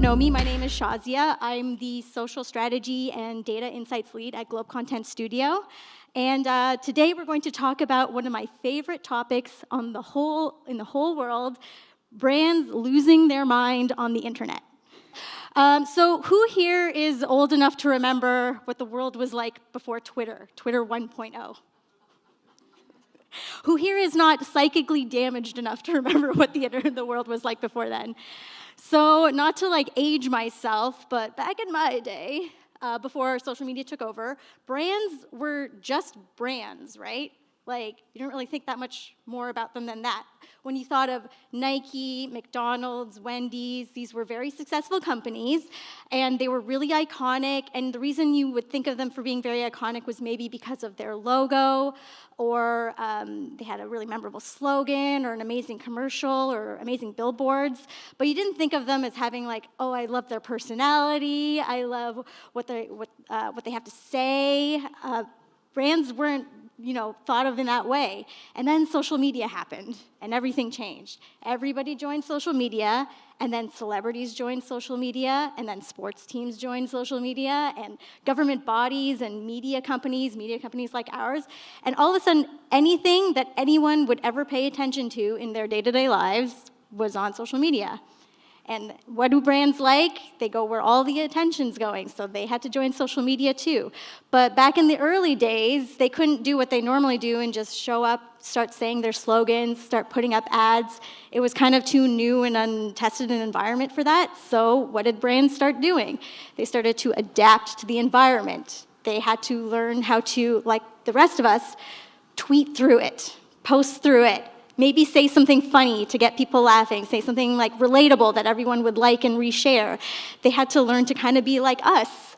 know me, my name is Shazia. I'm the social strategy and data insights lead at Globe Content Studio. And today we're going to talk about one of my favorite topics in the whole world, brands losing their mind on the internet. So who here is old enough to remember what the world was like before Twitter 1.0? Who here is not psychically damaged enough to remember what the world was like before then? So not to age myself, but back in my day, before social media took over, brands were just brands, right? You don't really think that much more about them than that. When you thought of Nike, McDonald's, Wendy's, these were very successful companies, and they were really iconic, and the reason you would think of them for being very iconic was maybe because of their logo, or they had a really memorable slogan, or an amazing commercial, or amazing billboards, but you didn't think of them as having oh, I love their personality, I love what they have to say. Brands weren't thought of in that way. And then social media happened, and everything changed. Everybody joined social media, and then celebrities joined social media, and then sports teams joined social media, and government bodies and media companies like ours. And all of a sudden, anything that anyone would ever pay attention to in their day-to-day lives was on social media. And what do brands like? They go where all the attention's going, so they had to join social media too. But back in the early days, they couldn't do what they normally do and just show up, start saying their slogans, start putting up ads. It was kind of too new and untested an environment for that, so what did brands start doing? They started to adapt to the environment. They had to learn how to, like the rest of us, tweet through it, post through it, maybe say something funny to get people laughing, say something relatable that everyone would like and reshare. They had to learn to kind of be like us.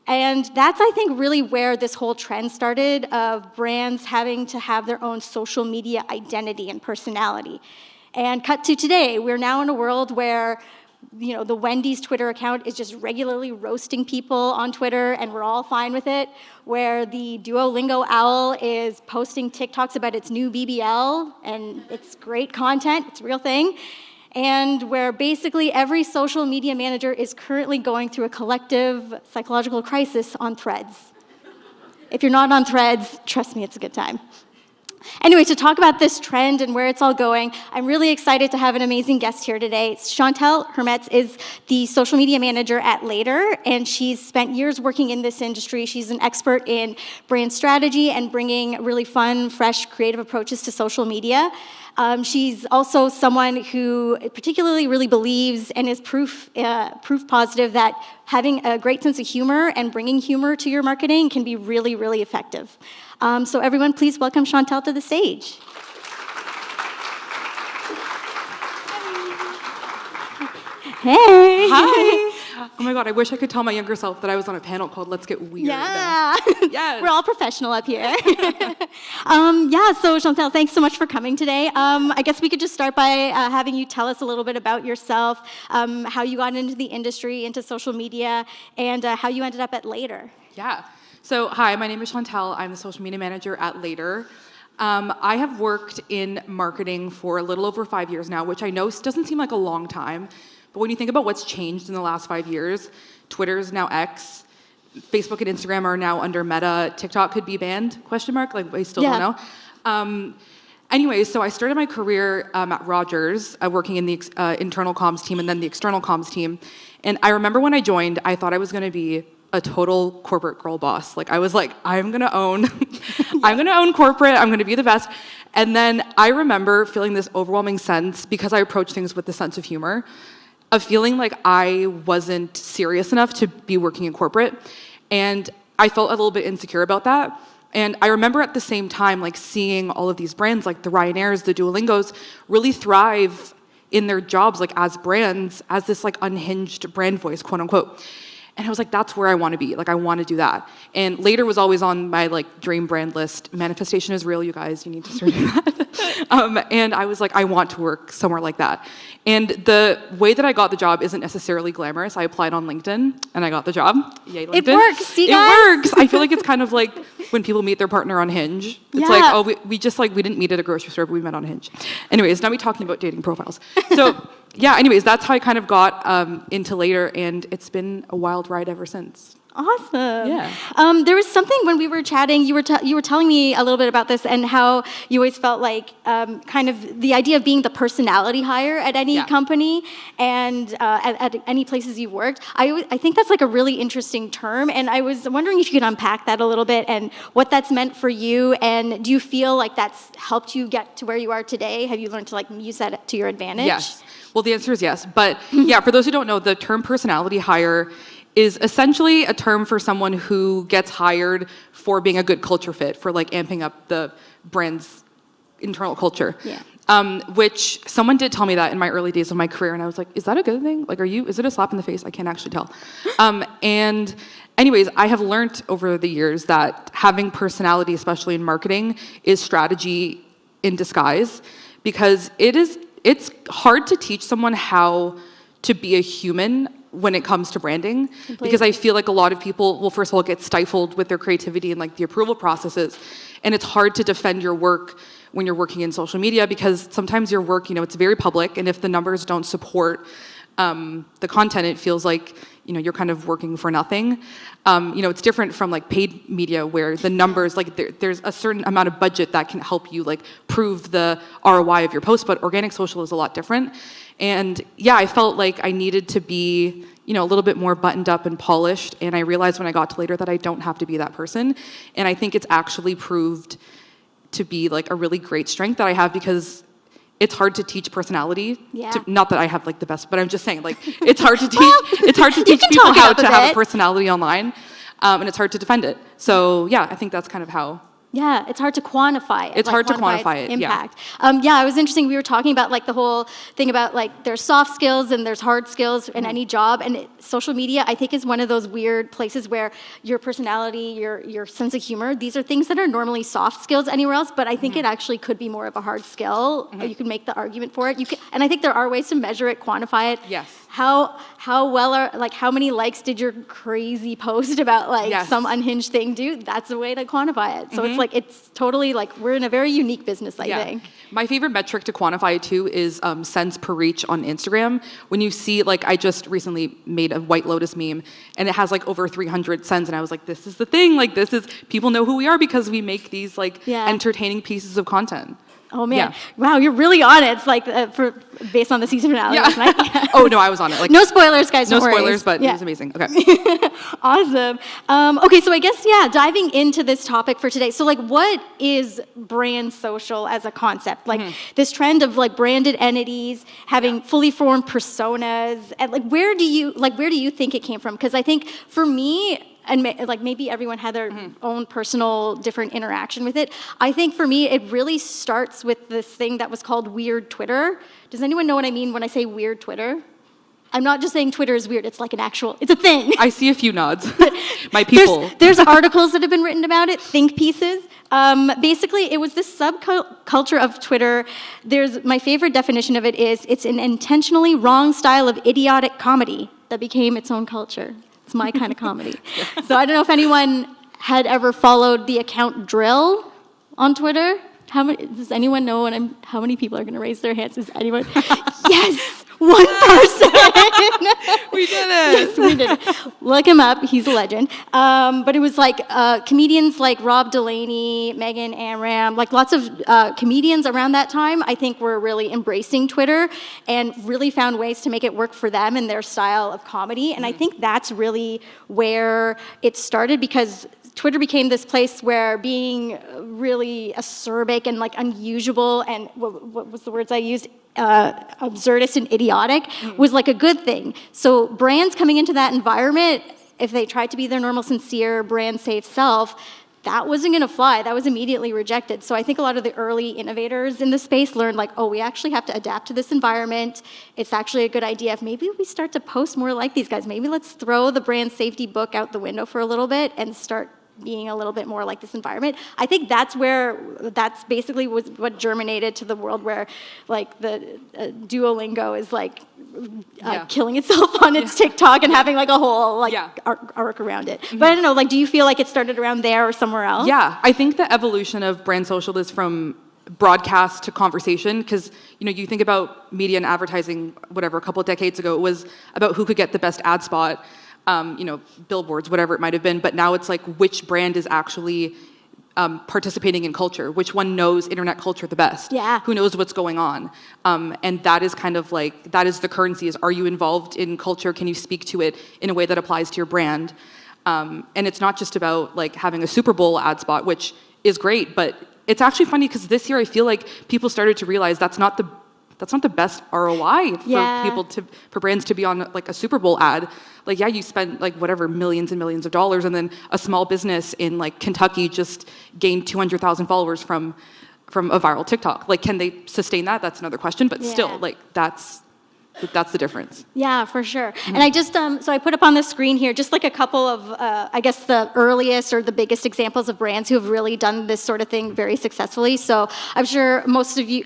And that's, I think, really where this whole trend started of brands having to have their own social media identity and personality. And cut to today, we're now in a world where the Wendy's Twitter account is just regularly roasting people on Twitter, and we're all fine with it, where the Duolingo owl is posting TikToks about its new BBL, and it's great content, it's a real thing, and where basically every social media manager is currently going through a collective psychological crisis on Threads. If you're not on Threads, trust me, it's a good time. Anyway, to talk about this trend and where it's all going, I'm really excited to have an amazing guest here today. Chantal Hermetz is the social media manager at Later, and she's spent years working in this industry. She's an expert in brand strategy and bringing really fun, fresh, creative approaches to social media. She's also someone who particularly really believes and is proof positive that having a great sense of humor and bringing humor to your marketing can be really, really effective. So everyone, please welcome Chantal to the stage. Hey. Hi. Oh my God, I wish I could tell my younger self that I was on a panel called Let's Get Weird. Yeah. Yes. We're all professional up here. So Chantal, thanks so much for coming today. I guess we could just start by having you tell us a little bit about yourself, how you got into the industry, into social media, and how you ended up at Later. Yeah. So hi, my name is Chantal. I'm the social media manager at Later. I have worked in marketing for a little over 5 years now, which I know doesn't seem like a long time. But when you think about what's changed in the last 5 years, Twitter is now X, Facebook and Instagram are now under Meta, TikTok could be banned, ? I still don't know. Anyway, so I started my career at Rogers, working in the internal comms team and then the external comms team. And I remember when I joined, I thought I was gonna be a total corporate girl boss. I was like, I'm gonna own corporate, I'm gonna be the best. And then I remember feeling this overwhelming sense, because I approach things with a sense of humor, of feeling like I wasn't serious enough to be working in corporate. And I felt a little bit insecure about that. And I remember at the same time, seeing all of these brands, like the Ryanairs, the Duolingos, really thrive in their jobs, as brands, as this unhinged brand voice, quote unquote. And I was like, that's where I want to be. I want to do that. And Later was always on my dream brand list. Manifestation is real, you guys. You need to start doing that. And I was like, I want to work somewhere like that. And the way that I got the job isn't necessarily glamorous. I applied on LinkedIn and I got the job. Yay, LinkedIn. It works, see guys? It works. I feel like it's kind of when people meet their partner on Hinge. It's Yeah. like, oh, we just like, we didn't meet at a grocery store, but we met on Hinge. Anyways, now we're talking about dating profiles. So yeah, anyways, that's how I kind of got into Later, and it's been a wild ride ever since. Awesome. Yeah. There was something when we were chatting, you were telling me a little bit about this and how you always felt like kind of the idea of being the personality hire at any company and at any places you've worked. I think that's like a really interesting term, and I was wondering if you could unpack that a little bit and what that's meant for you, and do you feel like that's helped you get to where you are today? Have you learned to like use that to your advantage? Yes. Well, the answer is yes. But yeah, for those who don't know, the term personality hire is essentially a term for someone who gets hired for being a good culture fit, for like amping up the brand's internal culture. Yeah. Which someone did tell me that in my early days of my career, and I was like, is that a good thing? Like, is it a slap in the face? I can't actually tell. And anyways, I have learned over the years that having personality, especially in marketing, is strategy in disguise, because it's hard to teach someone how to be a human when it comes to branding. Completely. Because I feel like a lot of people will first of all get stifled with their creativity and like the approval processes, and it's hard to defend your work when you're working in social media, because sometimes your work, it's very public, and if the numbers don't support the content, it feels like you're kind of working for nothing. It's different from like paid media, where the numbers, like there's a certain amount of budget that can help you like prove the ROI of your post, but organic social is a lot different. And yeah, I felt like I needed to be a little bit more buttoned up and polished, and I realized when I got to Later that I don't have to be that person, and I think it's actually proved to be like a really great strength that I have, because it's hard to teach personality. Yeah. Not that I have like the best, but I'm just saying like it's hard to teach. It's hard to teach people how to have a personality online, and it's hard to defend it. So yeah, I think that's kind of how. Yeah, it's hard to quantify it. It's hard to quantify it, impact. Yeah, it was interesting. We were talking about like the whole thing about like there's soft skills and there's hard skills in any job, and social media I think is one of those weird places where your personality, your sense of humor, these are things that are normally soft skills anywhere else, but I think it actually could be more of a hard skill. You can make the argument for it. And I think there are ways to measure it, quantify it. Yes. How well are like how many likes did your crazy post about like some unhinged thing do? That's a way to quantify it. So it's totally like we're in a very unique business, I think. My favorite metric to quantify it too is cents per reach on Instagram. When you see, like, I just recently made a White Lotus meme, and it has like over 300 cents, and I was like, this is the thing. Like, people know who we are because we make these like entertaining pieces of content. Oh man! Wow, you're really on it. It's like based on the season finale last night. Oh no, I was on it. Like, no spoilers, guys. No spoilers, but it was amazing. Okay. Awesome. Okay, so I guess diving into this topic for today. So like, what is brand social as a concept? Like this trend of like branded entities having fully formed personas, and like where do you think it came from? Because I think for me. And like maybe everyone had their own personal different interaction with it. I think for me, it really starts with this thing that was called weird Twitter. Does anyone know what I mean when I say weird Twitter? I'm not just saying Twitter is weird. It's like it's a thing. I see a few nods. My people. There's articles that have been written about it, think pieces. Basically, it was this subculture of Twitter. My favorite definition of it is it's an intentionally wrong style of idiotic comedy that became its own culture. It's my kind of comedy. So I don't know if anyone had ever followed the account Drill on Twitter. Does anyone know how many people are going to raise their hands? Does anyone? Yes, one person. We did it. Yes, we did it. Look him up. He's a legend. But it was like comedians like Rob Delaney, Megan Amram, like lots of comedians around that time, I think were really embracing Twitter and really found ways to make it work for them and their style of comedy. And I think that's really where it started, because Twitter became this place where being really acerbic and like unusual and what was the words I used? Absurdist and idiotic was like a good thing. So brands coming into that environment, if they tried to be their normal, sincere, brand safe self, that wasn't going to fly. That was immediately rejected. So I think a lot of the early innovators in the space learned like, oh, we actually have to adapt to this environment. It's actually a good idea if maybe we start to post more like these guys. Maybe let's throw the brand safety book out the window for a little bit and start being a little bit more like this environment. I think that's basically was what germinated to the world where like the Duolingo is like killing itself on its TikTok and having like a whole like Yeah. arc around it. But I don't know, like, do you feel like it started around there or somewhere else? Yeah, I think the evolution of brand social is from broadcast to conversation, because you think about media and advertising, whatever, a couple of decades ago, it was about who could get the best ad spot, billboards, whatever it might have been. But now it's like which brand is actually participating in culture, which one knows internet culture the best, who knows what's going on, and that is kind of like, that is the currency, is are you involved in culture, can you speak to it in a way that applies to your brand, and it's not just about like having a Super Bowl ad spot, which is great, but it's actually funny because this year I feel like people started to realize that's not the best ROI for brands to be on like a Super Bowl ad. Like, yeah, you spent like whatever millions and millions of dollars, and then a small business in like Kentucky just gained 200,000 followers from a viral TikTok. Like, can they sustain that? That's another question. But still, like that's the difference. Yeah, for sure. And I just, so I put up on the screen here just like a couple of, I guess the earliest or the biggest examples of brands who have really done this sort of thing very successfully. So I'm sure most of you,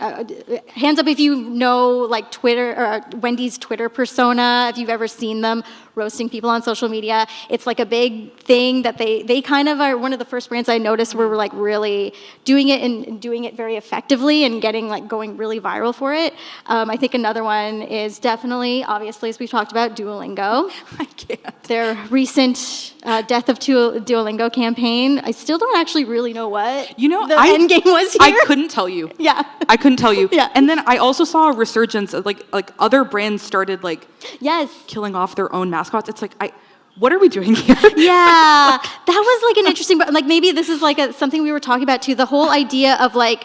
hands up if you know like Twitter, or Wendy's Twitter persona, if you've ever seen them roasting people on social media. It's like a big thing that they kind of are one of the first brands I noticed were like really doing it and doing it very effectively and getting like going really viral for it. I think another one is definitely, obviously, as we've talked about, Duolingo. I can't. Their recent Death of Duolingo campaign. I still don't actually really know what the end game was here. I couldn't tell you. Yeah. I couldn't tell you. Yeah. And then I also saw a resurgence of like other brands started like killing off their own mascots. It's like, what are we doing here? Yeah. That was like an interesting, like maybe this is like something we were talking about too, the whole idea of like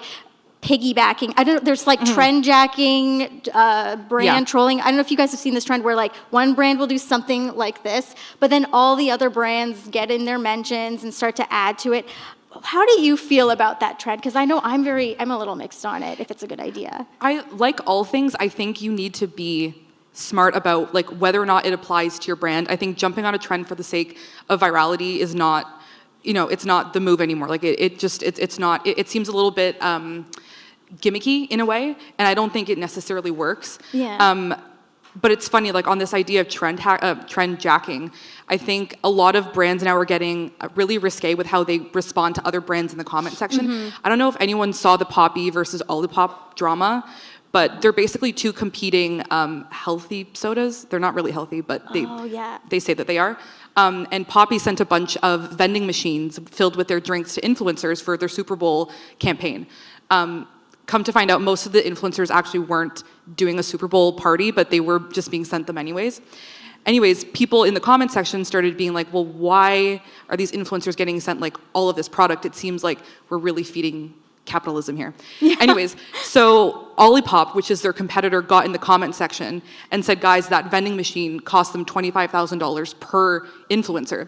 piggybacking. I don't know, there's like trend jacking, brand trolling. I don't know if you guys have seen this trend where like one brand will do something like this, but then all the other brands get in their mentions and start to add to it. How do you feel about that trend? Because I know I'm a little mixed on it, if it's a good idea. Like all things, I think you need to be smart about like whether or not it applies to your brand. I think jumping on a trend for the sake of virality is not, it's not the move anymore. Like it's not, it seems a little bit gimmicky in a way, and I don't think it necessarily works. Yeah. But it's funny, like on this idea of trend jacking, I think a lot of brands now are getting really risque with how they respond to other brands in the comment section. I don't know if anyone saw the Poppy versus Olipop drama, but they're basically two competing healthy sodas. They're not really healthy, but they say that they are. And Poppy sent a bunch of vending machines filled with their drinks to influencers for their Super Bowl campaign. Come to find out, most of the influencers actually weren't doing a Super Bowl party, but they were just being sent them anyways. Anyways, people in the comment section started being like, well, why are these influencers getting sent like all of this product? It seems like we're really feeding capitalism here. Yeah. Anyways, so Olipop, which is their competitor, got in the comment section and said, guys, that vending machine cost them $25,000 per influencer.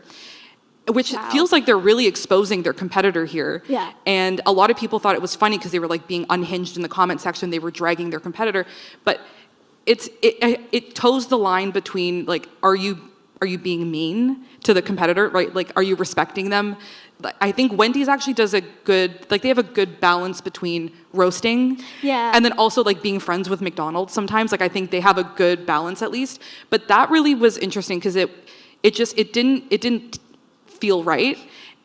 Which feels like they're really exposing their competitor here. Yeah. And a lot of people thought it was funny because they were like being unhinged in the comment section. They were dragging their competitor. But it toes the line between like, are you being mean to the competitor, right? Like, are you respecting them? I think Wendy's actually does a good, like they have a good balance between roasting and then also like being friends with McDonald's sometimes. Like I think they have a good balance at least. But that really was interesting because it didn't feel right.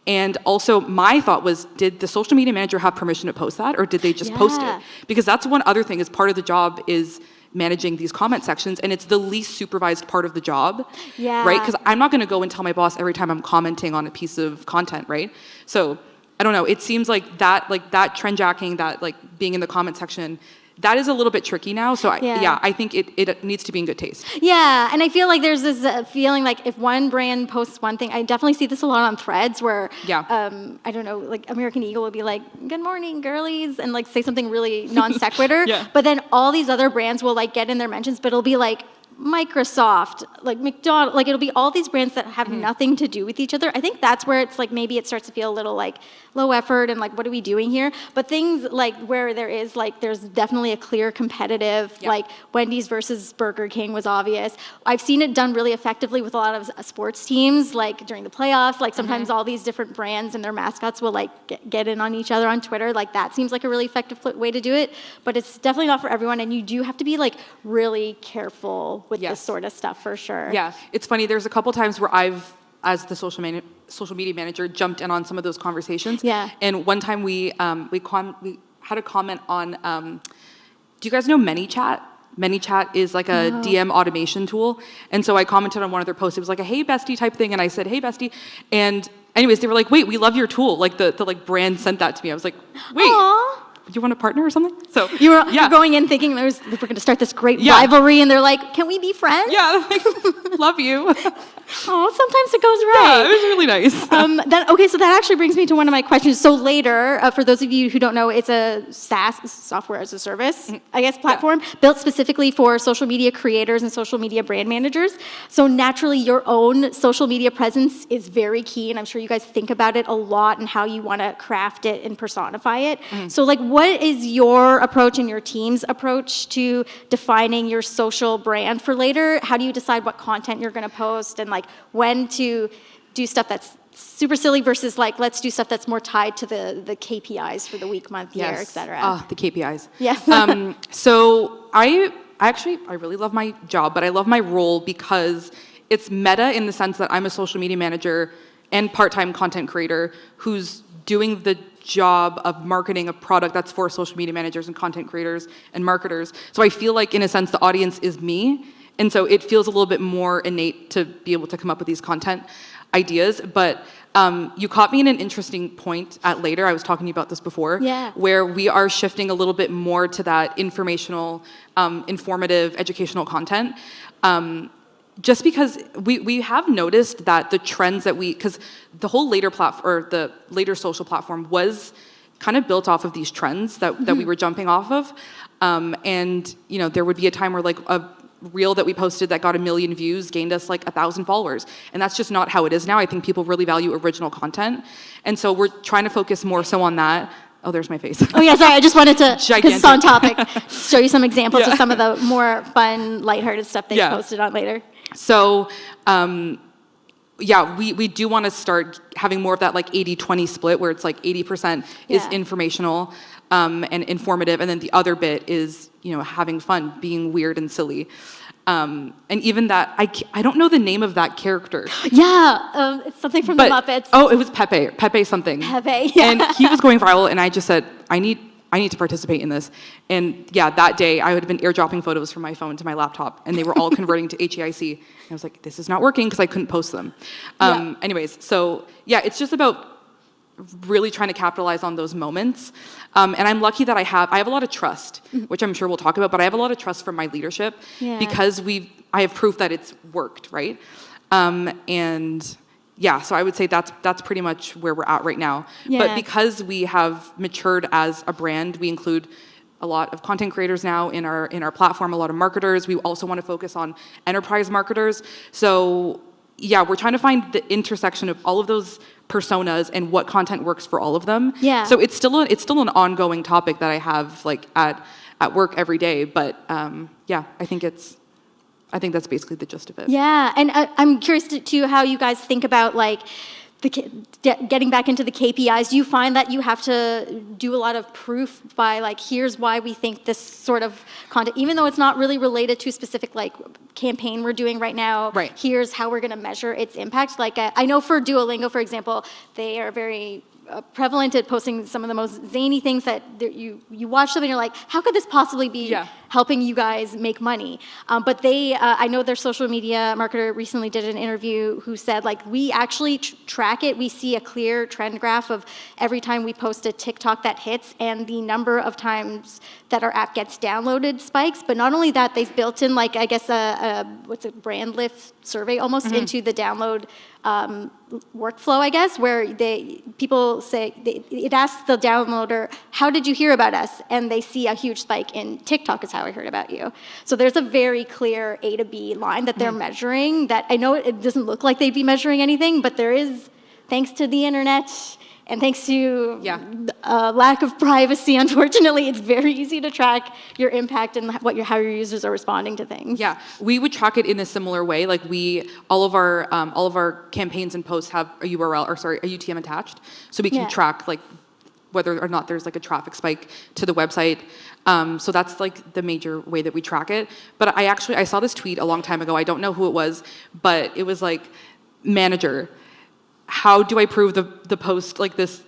And also my thought was, did the social media manager have permission to post that, or did they just post it? Because that's one other thing, is part of the job is managing these comment sections, and it's the least supervised part of the job, right? Because I'm not going to go and tell my boss every time I'm commenting on a piece of content, right? So I don't know, it seems like that trend jacking, that like being in the comment section, that is a little bit tricky now. So I think it needs to be in good taste. Yeah, and I feel like there's this feeling like if one brand posts one thing, I definitely see this a lot on threads where, I don't know, like American Eagle would be like, good morning, girlies, and like say something really non sequitur. But then all these other brands will like get in their mentions, but it'll be like Microsoft, like McDonald's, like it'll be all these brands that have nothing to do with each other. I think that's where it's like maybe it starts to feel a little like low effort and like what are we doing here? But things like where there's definitely a clear competitive, like Wendy's versus Burger King was obvious. I've seen it done really effectively with a lot of sports teams, like during the playoffs, like sometimes all these different brands and their mascots will like get in on each other on Twitter. Like that seems like a really effective way to do it, but it's definitely not for everyone. And you do have to be like really careful with this sort of stuff for sure. Yeah, it's funny. There's a couple times where I've, as the social media manager, jumped in on some of those conversations. Yeah. And one time we had a comment on. Do you guys know ManyChat? ManyChat is like a DM automation tool, and so I commented on one of their posts. It was like a "Hey bestie" type thing, and I said "Hey bestie," and anyways, they were like, "Wait, we love your tool." Like the like brand sent that to me. I was like, "Wait." Aww. Do you want a partner or something? So you're going in thinking we're going to start this great rivalry, and they're like, "Can we be friends?" Yeah, like, love you. Oh, sometimes it goes right. Yeah, it was really nice. Okay, so that actually brings me to one of my questions. So Later, for those of you who don't know, it's a SaaS, software as a service, I guess, platform built specifically for social media creators and social media brand managers. So naturally, your own social media presence is very key, and I'm sure you guys think about it a lot and how you want to craft it and personify it. So like, what is your approach and your team's approach to defining your social brand for Later? How do you decide what content you're going to post and like when to do stuff that's super silly versus like let's do stuff that's more tied to the KPIs for the week, month, year, etc. The KPIs. Yes. So I really love my job, but I love my role because it's meta in the sense that I'm a social media manager and part-time content creator who's doing the job of marketing a product that's for social media managers and content creators and marketers. So I feel like in a sense the audience is me. And so it feels a little bit more innate to be able to come up with these content ideas. But you caught me in an interesting point at Later. I was talking to you about this before. Yeah. Where we are shifting a little bit more to that informational, informative, educational content. Just because we have noticed that the trends that because the whole Later platform, or the Later social platform was kind of built off of these trends that we were jumping off of. And, you know, there would be a time where like a reel that we posted that got 1 million views gained us like 1,000 followers. And that's just not how it is now. I think people really value original content. And so we're trying to focus more so on that. Oh, there's my face. Oh yeah, sorry, I just wanted to, because it's on topic, show you some examples of some of the more fun, lighthearted stuff they posted on Later. So, we do want to start having more of that like 80-20 split where it's like 80% is informational and informative, and then the other bit is, you know, having fun, being weird and silly. And even that, I don't know the name of that character. Yeah, it's something from the Muppets. Oh, it was Pepe something. Pepe, yeah. And he was going viral, and I just said, I need to participate in this. And yeah, that day I would have been airdropping photos from my phone to my laptop, and they were all converting to HEIC. And I was like, this is not working because I couldn't post them. Anyways, so yeah, it's just about really trying to capitalize on those moments. And I'm lucky that I have a lot of trust, which I'm sure we'll talk about, but I have a lot of trust from my leadership because I have proof that it's worked, right? And yeah, so I would say that's pretty much where we're at right now. Yeah. But because we have matured as a brand, we include a lot of content creators now in our platform, a lot of marketers. We also want to focus on enterprise marketers. So yeah, we're trying to find the intersection of all of those personas and what content works for all of them. Yeah. So it's still an ongoing topic that I have like at work every day. But yeah, I think that's basically the gist of it. Yeah, and I'm curious to how you guys think about like getting back into the KPIs. Do you find that you have to do a lot of proof by like, here's why we think this sort of content, even though it's not really related to a specific like campaign we're doing right now, here's how we're going to measure its impact. Like I know for Duolingo, for example, they are very prevalent at posting some of the most zany things that you watch them and you're like, how could this possibly be helping you guys make money? But I know their social media marketer recently did an interview who said, like, we actually track it. We see a clear trend graph of every time we post a TikTok that hits and the number of times that our app gets downloaded spikes. But not only that, they've built in, like, I guess a brand lift survey almost into the download workflow, I guess, where people say, it asks the downloader, how did you hear about us? And they see a huge spike in TikTok is how how I heard about you. So there's a very clear A to B line that they're measuring that I know it doesn't look like they'd be measuring anything, but there is, thanks to the internet and thanks to lack of privacy, unfortunately, it's very easy to track your impact and how your users are responding to things. Yeah, we would track it in a similar way. Like all of our campaigns and posts have a URL, or sorry, a UTM attached, so we can track like whether or not there's like a traffic spike to the website. So that's like the major way that we track it. But I saw this tweet a long time ago. I don't know who it was, but it was like, manager, how do I prove the post, like this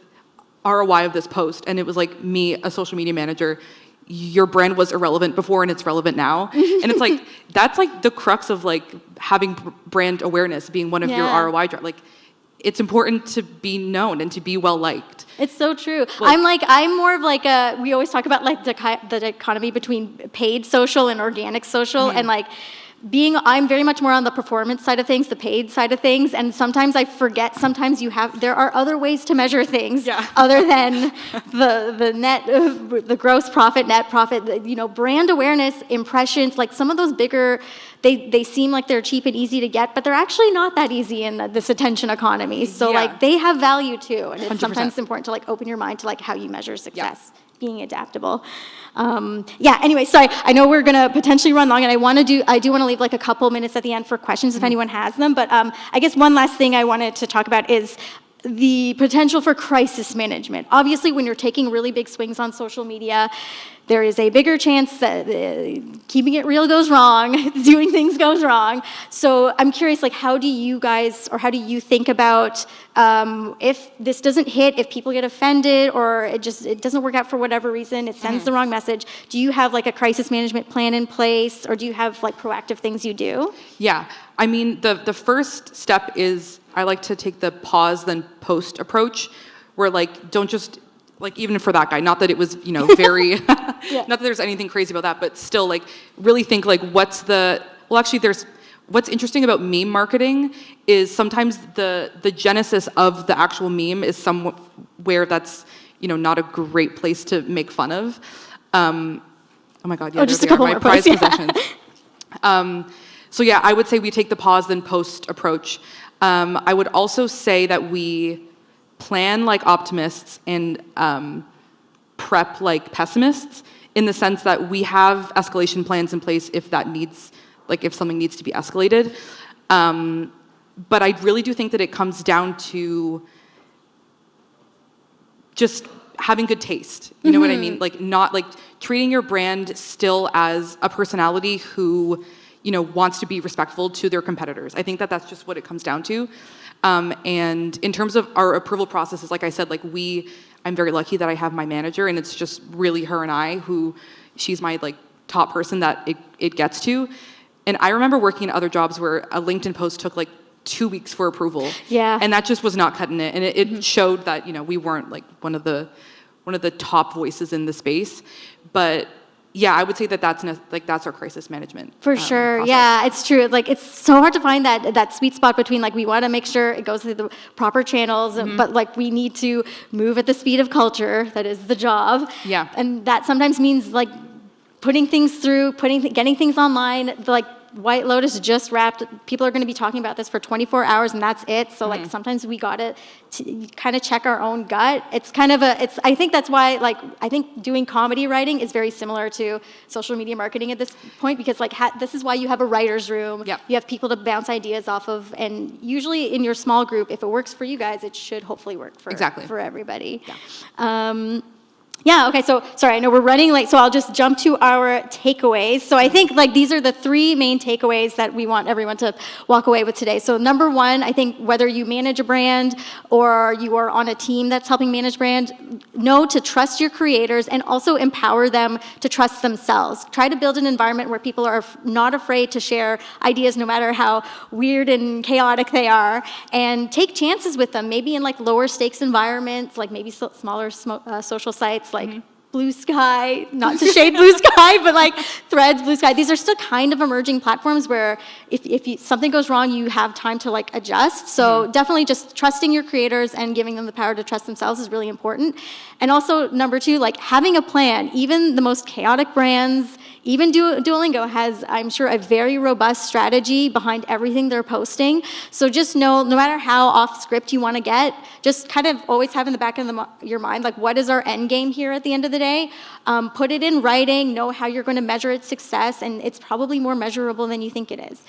ROI of this post? And it was like, me, a social media manager, your brand was irrelevant before and it's relevant now. And it's like, that's like the crux of like having brand awareness being one of your ROI, like it's important to be known and to be well liked. It's so true. I'm more of like we always talk about like the dichotomy between paid social and organic social, and like I'm very much more on the performance side of things, the paid side of things, and sometimes I forget, there are other ways to measure things other than the gross profit, net profit, brand awareness, impressions, like some of those bigger, they seem like they're cheap and easy to get, but they're actually not that easy in this attention economy. So like they have value too, and it's 100%. sometimes important to like open your mind to like how you measure success. Being adaptable. Anyway, sorry, I know we're gonna potentially run long, and I do want to leave like a couple minutes at the end for questions if anyone has them, but I guess one last thing I wanted to talk about is the potential for crisis management. Obviously, when you're taking really big swings on social media, there is a bigger chance that keeping it real goes wrong, doing things goes wrong. So I'm curious, like, how do you think about if this doesn't hit, if people get offended, or it doesn't work out for whatever reason, it sends the wrong message? Do you have like a crisis management plan in place, or do you have like proactive things you do? Yeah, I mean, the first step is I like to take the pause then post approach, where like don't just like, even for that guy, not that it was, very, not that there's anything crazy about that, but still like really think like what's interesting about meme marketing is sometimes the genesis of the actual meme is somewhere that's, not a great place to make fun of. Oh my God, yeah, just a couple more prized posts, possessions. So yeah, I would say we take the pause then post approach. I would also say that we plan like optimists and prep like pessimists, in the sense that we have escalation plans in place if something needs to be escalated. But I really do think that it comes down to just having good taste. You know what I mean? Like not like treating your brand still as a personality who, wants to be respectful to their competitors. I think that that's just what it comes down to. And in terms of our approval processes, like I said, I'm very lucky that I have my manager, and it's just really her and I she's my like top person that it gets to. And I remember working in other jobs where a LinkedIn post took like 2 weeks for approval. Yeah. And that just was not cutting it. And it showed that, we weren't like one of the top voices in the space. But yeah, I would say that that's our crisis management. For sure. Process. Yeah, it's true. Like it's so hard to find that sweet spot between like we want to make sure it goes through the proper channels, but like we need to move at the speed of culture. That is the job. Yeah. And that sometimes means like putting things through, getting things online. Like White Lotus just wrapped. People are going to be talking about this for 24 hours, and that's it. So like sometimes we got to kind of check our own gut. It's kind of I think that's why I think doing comedy writing is very similar to social media marketing at this point, because this is why you have a writer's room. Yep. You have people to bounce ideas off of, and usually in your small group, if it works for you guys, it should hopefully work for everybody. Yeah. Yeah, okay, so sorry, I know we're running late, so I'll just jump to our takeaways. So I think these are the 3 main takeaways that we want everyone to walk away with today. So number 1, I think whether you manage a brand or you are on a team that's helping manage brand, know to trust your creators and also empower them to trust themselves. Try to build an environment where people are not afraid to share ideas no matter how weird and chaotic they are, and take chances with them, maybe in lower stakes environments, like maybe smaller social sites, like Blue Sky, not to shade Blue Sky, but like Threads, Blue Sky. These are still kind of emerging platforms where if something goes wrong, you have time to adjust. So definitely just trusting your creators and giving them the power to trust themselves is really important. And also number 2, having a plan. Even the most chaotic brands, Even Duolingo has, I'm sure, a very robust strategy behind everything they're posting. So just know, no matter how off script you want to get, just kind of always have in the back of your mind, like, what is our end game here at the end of the day? Put it in writing, know how you're going to measure its success, and it's probably more measurable than you think it is.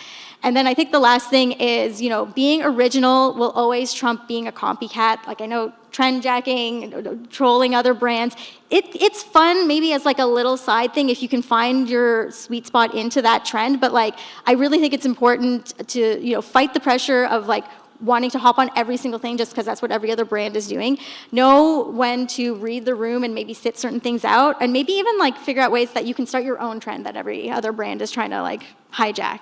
And then I think the last thing is, being original will always trump being a copycat. Like, I know trend jacking, trolling other brands. It's fun maybe as like a little side thing if you can find your sweet spot into that trend. But like, I really think it's important to, fight the pressure of like wanting to hop on every single thing just because that's what every other brand is doing. Know when to read the room and maybe sit certain things out, and maybe even like figure out ways that you can start your own trend that every other brand is trying to like hijack.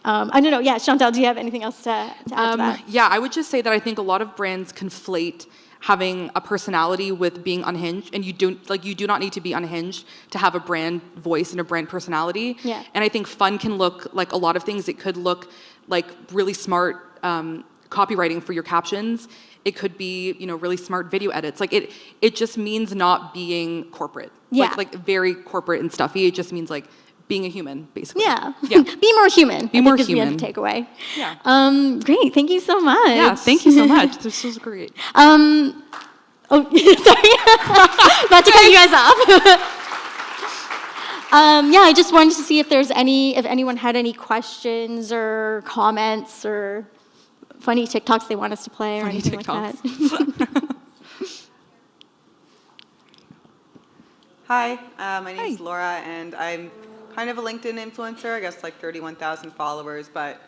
I don't know. Yeah, Chantal, do you have anything else to add to that? Yeah, I would just say that I think a lot of brands conflate having a personality with being unhinged, and you do not need to be unhinged to have a brand voice and a brand personality. Yeah. And I think fun can look like a lot of things. It could look like really smart copywriting for your captions. It could be, really smart video edits. Like it just means not being corporate. Yeah. Like very corporate and stuffy. It just means like being a human, basically. Yeah. Yeah. Be more human. Be more is human. the takeaway. Yeah. Great. Thank you so much. Yeah. Thank you so much. This was great. Oh, sorry. About to cut you guys off. Yeah, I just wanted to see if anyone had any questions or comments or funny TikToks they want us to play or anything like that. Hi, my name is Laura, and I'm kind of a LinkedIn influencer, I guess like 31,000 followers, but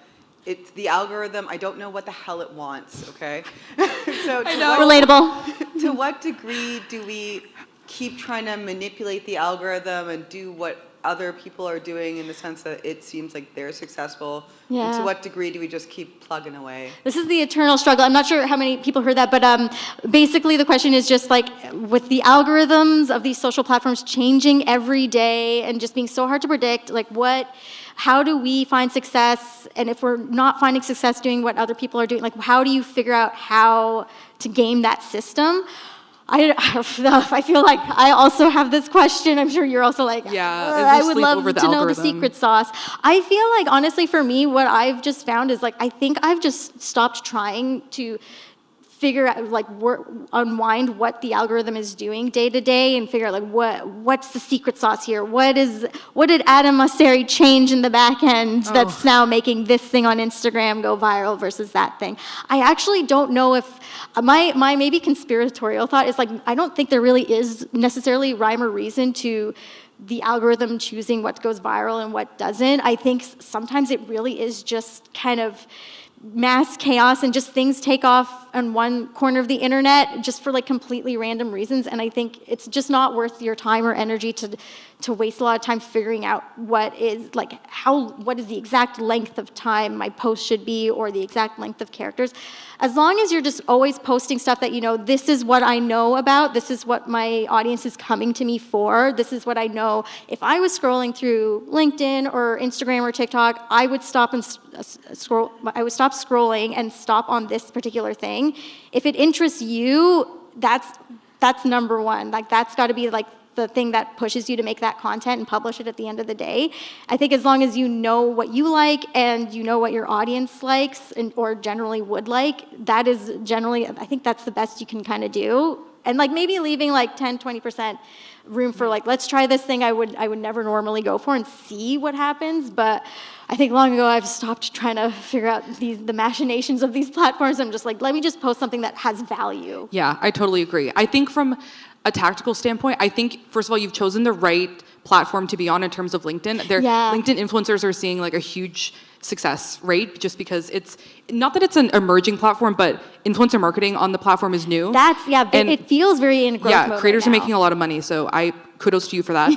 it's the algorithm, I don't know what the hell it wants, okay? So Relatable. To what degree do we keep trying to manipulate the algorithm and do what other people are doing in the sense that it seems like they're successful? Yeah. And to what degree do we just keep plugging away? This is the eternal struggle. I'm not sure how many people heard that, but basically the question is just like, with the algorithms of these social platforms changing every day and just being so hard to predict, like how do we find success? And if we're not finding success doing what other people are doing, like how do you figure out how to game that system? I feel like I also have this question. I'm sure you're also like, I would love to know the secret sauce. I feel like, honestly, for me, what I've just found is like, I think I've just stopped trying to figure out, like, unwind what the algorithm is doing day to day and figure out, like, what's the secret sauce here? What did Adam Mosseri change in the back end that's now making this thing on Instagram go viral versus that thing? I actually don't know if, my maybe conspiratorial thought is, like, I don't think there really is necessarily rhyme or reason to the algorithm choosing what goes viral and what doesn't. I think sometimes it really is just kind of mass chaos and just things take off on one corner of the internet just for like completely random reasons, and I think it's just not worth your time or energy to waste a lot of time figuring out what is the exact length of time my post should be or the exact length of characters. As long as you're just always posting stuff that this is what I know about, this is what my audience is coming to me for, this is what I know. If I was scrolling through LinkedIn or Instagram or TikTok, I would stop and scroll. I would stop scrolling and stop on this particular thing. If it interests you, that's number one. Like, that's got to be like the thing that pushes you to make that content and publish it at the end of the day. I think as long as you know what you like and you know what your audience likes or generally would like, that is generally, I think that's the best you can kind of do. And like maybe leaving like 10, 20% room for like, let's try this thing I would never normally go for and see what happens. But I think long ago I've stopped trying to figure out the machinations of these platforms. I'm just like, let me just post something that has value. Yeah, I totally agree. I think from a tactical standpoint, I think, first of all, you've chosen the right platform to be on in terms of LinkedIn. LinkedIn influencers are seeing like a huge success rate just because it's, not that it's an emerging platform, but influencer marketing on the platform is new. It feels very in growth mode. Yeah, creators right are now. making a lot of money, so kudos to you for that.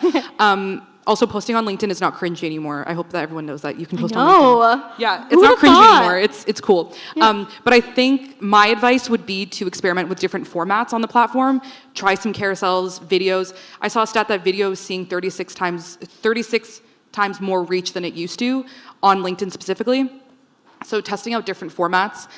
Also, posting on LinkedIn is not cringy anymore. I hope that everyone knows that. You can post on LinkedIn. Yeah, it's not cringy anymore. It's cool. Yeah. But I think my advice would be to experiment with different formats on the platform. Try some carousels, videos. I saw a stat that video is seeing 36 times more reach than it used to on LinkedIn specifically. So testing out different formats.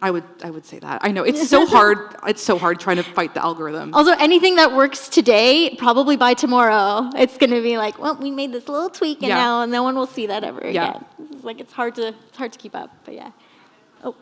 I would say that. I know it's so hard. It's so hard trying to fight the algorithm. Also, anything that works today, probably by tomorrow, it's going to be like, well, we made this little tweak, and now no one will see that ever again. It's like it's hard to keep up. But yeah. Oh.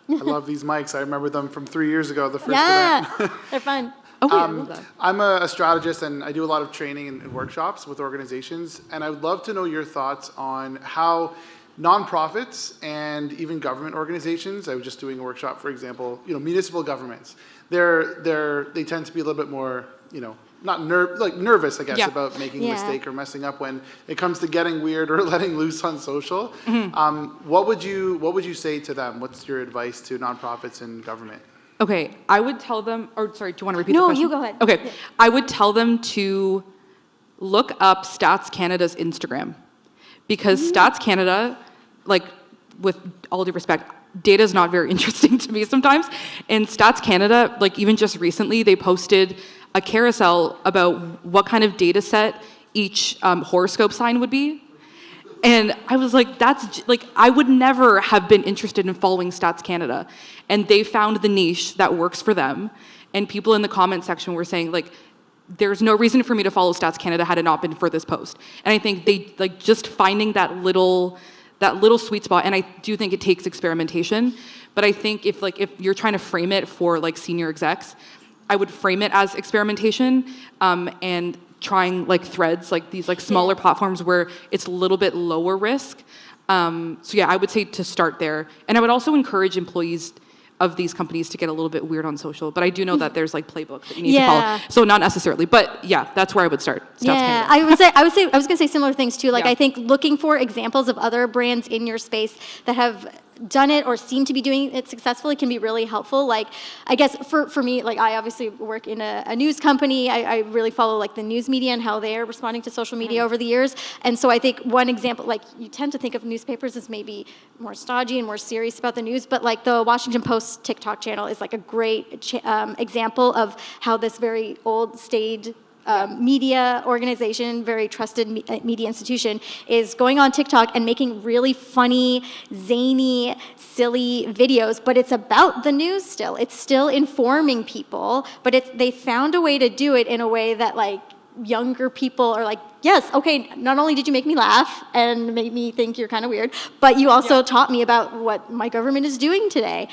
I love these mics. I remember them from 3 years ago, the first event. They're fun. Oh, I love that. I'm a strategist, and I do a lot of training and workshops with organizations, and I would love to know your thoughts on how nonprofits and even government organizations, I was just doing a workshop, for example, municipal governments, they tend to be a little bit more, not nervous, I guess, about making a mistake or messing up when it comes to getting weird or letting loose on social. What would you say to them? What's your advice to nonprofits and government? Okay, I would tell them, or sorry, do you want to repeat the No, question? you go ahead. Okay, I would tell them to look up Stats Canada's Instagram, because Stats Canada, like, with all due respect, data is not very interesting to me sometimes. And Stats Canada, like, even just recently, they posted a carousel about what kind of data set each horoscope sign would be. And I was like, I would never have been interested in following Stats Canada. And they found the niche that works for them. And people in the comment section were saying, like, there's no reason for me to follow Stats Canada had it not been for this post. And I think they, like, just finding that little sweet spot, and I do think it takes experimentation, but I think if you're trying to frame it for, like, senior execs, I would frame it as experimentation, and trying, like, threads, like these, like, smaller platforms where it's a little bit lower risk. So yeah, I would say to start there. And I would also encourage employees of these companies to get a little bit weird on social, but I do know that there's, like, playbooks that you need to follow. So not necessarily, but yeah, that's where I would start. Yeah, I was going to say similar things too. Like, I think looking for examples of other brands in your space that have done it or seem to be doing it successfully can be really helpful. Like, I guess for me, like, I obviously work in a news company. I really follow, like, the news media and how they're responding to social media over the years. And so I think one example, like, you tend to think of newspapers as maybe more stodgy and more serious about the news, but, like, the Washington Post TikTok channel is, like, a great example of how this very old, staid media organization, very trusted media institution, is going on TikTok and making really funny, zany, silly videos, but it's about the news still. It's still informing people, but they found a way to do it in a way that, like, younger people are like, yes, okay, not only did you make me laugh and make me think you're kind of weird, but you also taught me about what my government is doing today.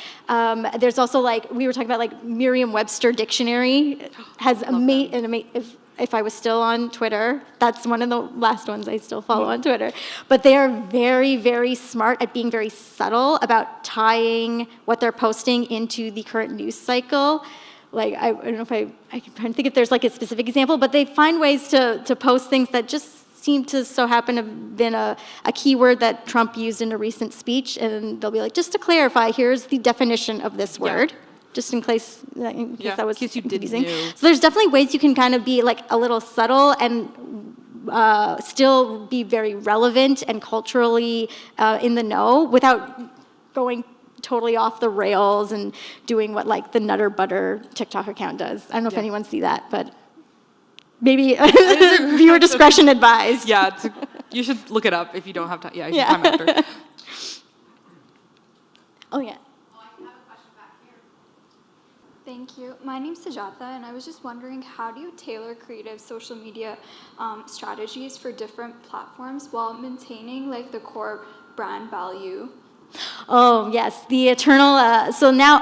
There's also, like, we were talking about, like, Merriam-Webster Dictionary has if I was still on Twitter, that's one of the last ones I still follow on Twitter. But they are very, very smart at being very subtle about tying what they're posting into the current news cycle. Like, I don't know if I'm trying to think if there's, like, a specific example, but they find ways to post things that just seem to so happen to have been a keyword that Trump used in a recent speech, and they'll be like, just to clarify, here's the definition of this word. Just in case that was confusing. So there's definitely ways you can kind of be, like, a little subtle and still be very relevant and culturally in the know without going totally off the rails and doing what, like, the Nutter Butter TikTok account does. I don't know if anyone see that, but maybe viewer discretion advised. Yeah, you should look it up if you don't have time. Yeah, you have time after. Oh, yeah. Thank you. My name's Shazia, and I was just wondering, how do you tailor creative social media strategies for different platforms while maintaining, like, the core brand value? Oh, yes, the eternal. So now,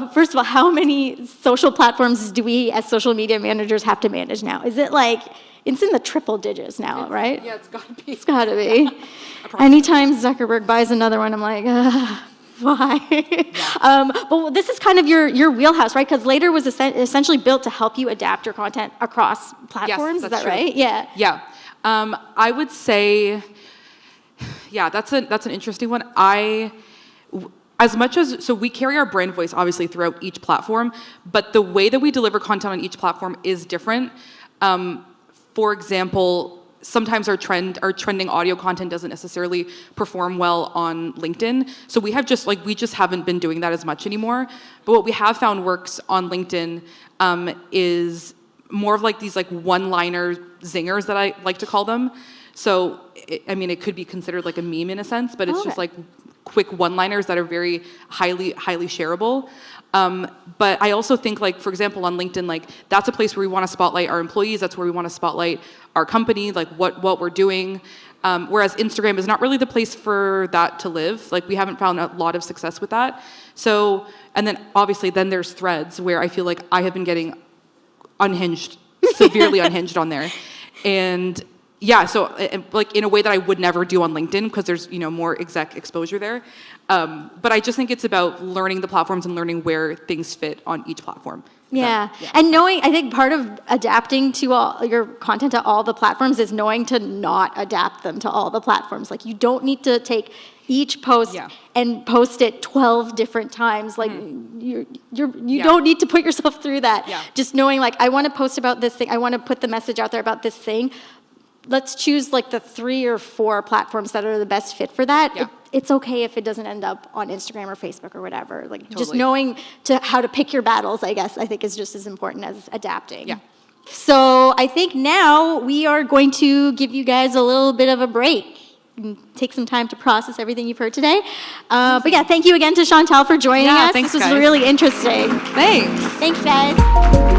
first of all, how many social platforms do we as social media managers have to manage now? Is it, like, it's in the triple digits now, right? Yeah, it's got to be. It's got to be. Anytime Zuckerberg buys another one, I'm like, why? But this is kind of your wheelhouse, right? Because Later was essentially built to help you adapt your content across platforms. Yes, is that true. right? Yeah. Yeah. I would say, yeah, that's an interesting one. So we carry our brand voice obviously throughout each platform, but the way that we deliver content on each platform is different. For example, sometimes our trending audio content doesn't necessarily perform well on LinkedIn. So we just haven't been doing that as much anymore. But what we have found works on LinkedIn is more of, like, these, like, one-liner zingers that I like to call them. So, it could be considered like a meme in a sense, but it's just, like, quick one-liners that are very highly shareable. But I also think, like, for example, on LinkedIn, like, that's a place where we want to spotlight our employees. That's where we want to spotlight our company, like what we're doing. Whereas Instagram is not really the place for that to live. Like, we haven't found a lot of success with that. So, and then obviously then there's Threads, where I feel like I have been getting unhinged, severely unhinged on there. And yeah, so like in a way that I would never do on LinkedIn, because there's, you know, more exec exposure there. But I just think it's about learning the platforms and learning where things fit on each platform. Yeah. And knowing, I think part of adapting to all your content to all the platforms is knowing to not adapt them to all the platforms. Like, you don't need to take each post and post it 12 different times. Like, you don't need to put yourself through that. Yeah. Just knowing, like, I want to post about this thing. I want to put the message out there about this thing. Let's choose like the 3 or 4 platforms that are the best fit for that. Yeah. It's okay if it doesn't end up on Instagram or Facebook or whatever. Like, just Totally. knowing how to pick your battles, I guess, I think is just as important as adapting. Yeah. So I think now we are going to give you guys a little bit of a break and take some time to process everything you've heard today. But yeah, thank you again to Chantal for joining us. Thanks, This was guys. really interesting. Thanks. Thanks, guys.